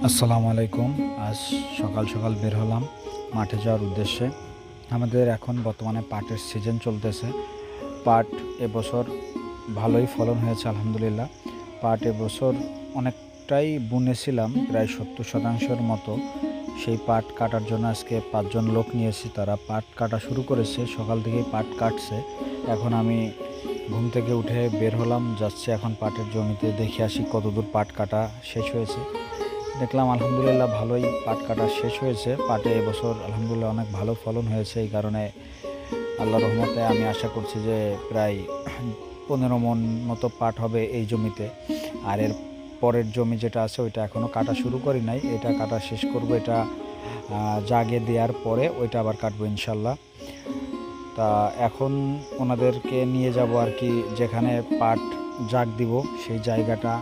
আসসালামু আলাইকুম। আজ সকাল সকাল বের হলাম মাঠে যাওয়ার উদ্দেশ্যে। আমাদের এখন বর্তমানে পাটের সিজন চলতেছে। পাট এবছর ভালোই ফলন হয়েছে আলহামদুলিল্লাহ। পাট এবছর অনেকটাই বুনেছিলাম, প্রায় ৭০% মতো। সেই পাট কাটার জন্য আজকে ৫ জন লোক নিয়েছি, তারা পাট কাটা শুরু করেছে, সকাল থেকেই পাট কাটছে। এখন আমি ঘুম থেকে উঠে বের হলাম, যাচ্ছি এখন পাটের জমিতে, দেখে আসি কতদূর পাট কাটা শেষ হয়েছে। দেখলাম আলহামদুলিল্লাহ ভালোই পাট কাটা শেষ হয়েছে। পাটে এবছর আলহামদুলিল্লাহ অনেক ভালো ফলন হয়েছে। এই কারণে আল্লাহর রহমতে আমি আশা করছি যে প্রায় ১৫ মণ মতো পাট হবে এই জমিতে। আর এর পরের জমি যেটা আছে ওইটা এখনও কাটা শুরু করি নাই, এটা কাটা শেষ করব। এটা জাগে দেওয়ার পরে ওইটা আবার কাটবো ইনশাল্লাহ। তা এখন ওনাদেরকে নিয়ে যাব আর কি, যেখানে পাট জাগ দিব সেই জায়গাটা,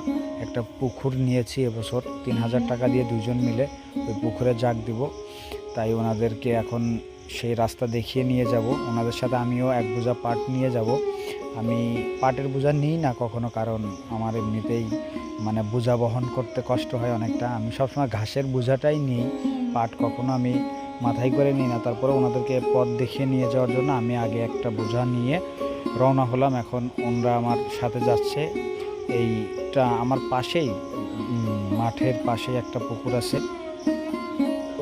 একটা পুকুর নিয়েছি এবছর ৩,০০০ টাকা দিয়ে দুজন মিলে ওই পুকুরে জাগ দিব। তাই ওনাদেরকে এখন সেই রাস্তা দেখিয়ে নিয়ে যাব। ওনাদের সাথে আমিও এক বোঝা পাট নিয়ে যাব। আমি পাটের বোঝা নিই না কখনো, কারণ আমার এমনিতেই মানে বোঝা বহন করতে কষ্ট হয় অনেকটা। আমি সবসময় ঘাসের বোঝাটাই নিই, পাট কখনো আমি মাথায় করে নিই না। তারপরে ওনাদেরকে পথ দেখিয়ে নিয়ে যাওয়ার জন্য আমি আগে একটা বোঝা নিয়ে রওনা হলাম। এখন ওনারা আমার সাথে যাচ্ছে। এইটা আমার পাশেই, মাঠের পাশেই একটা পুকুর আছে,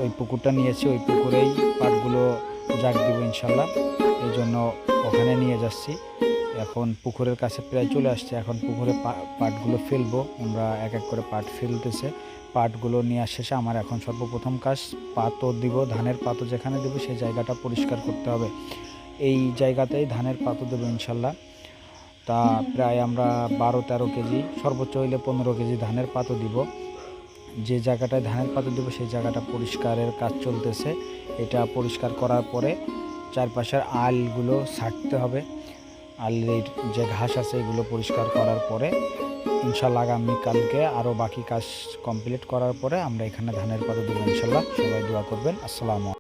ওই পুকুরটা নিয়েছি। ওই পুকুরেই পাটগুলো জাগ দিব ইনশাল্লাহ, এই জন্য ওখানে নিয়ে যাচ্ছি। এখন পুকুরের কাছে প্রায় চলে আসছে। এখন পুকুরে পাটগুলো ফেলবো। আমরা এক এক করে পাট ফেলতেছে। পাটগুলো নিয়ে শেষে আমার এখন সর্বপ্রথম কাজ পাতও দিব, ধানের পাতও যেখানে দেবো সেই জায়গাটা পরিষ্কার করতে হবে। এই জায়গাতেই ধানের পাতও দেবো ইনশাল্লাহ। তা প্রায় আমরা ১২-১৩ কেজি, সর্বোচ্চ হইলে ১৫ কেজি ধানের পাতও দিব। যে জায়গাটায় ধানের পাতা দেবো সেই জায়গাটা পরিষ্কারের কাজ চলতেছে। এটা পরিষ্কার করার পরে চারপাশের আলগুলো ছাঁটতে হবে। আলের যে ঘাস আছে এগুলো পরিষ্কার করার পরে ইনশাল্লাহ আগামীকালকে আরও বাকি কাজ কমপ্লিট করার পরে আমরা এখানে ধানের পাতা দেবো ইনশাল্লাহ। সবাই দোয়া করবেন। আসসালামু আলাইকুম।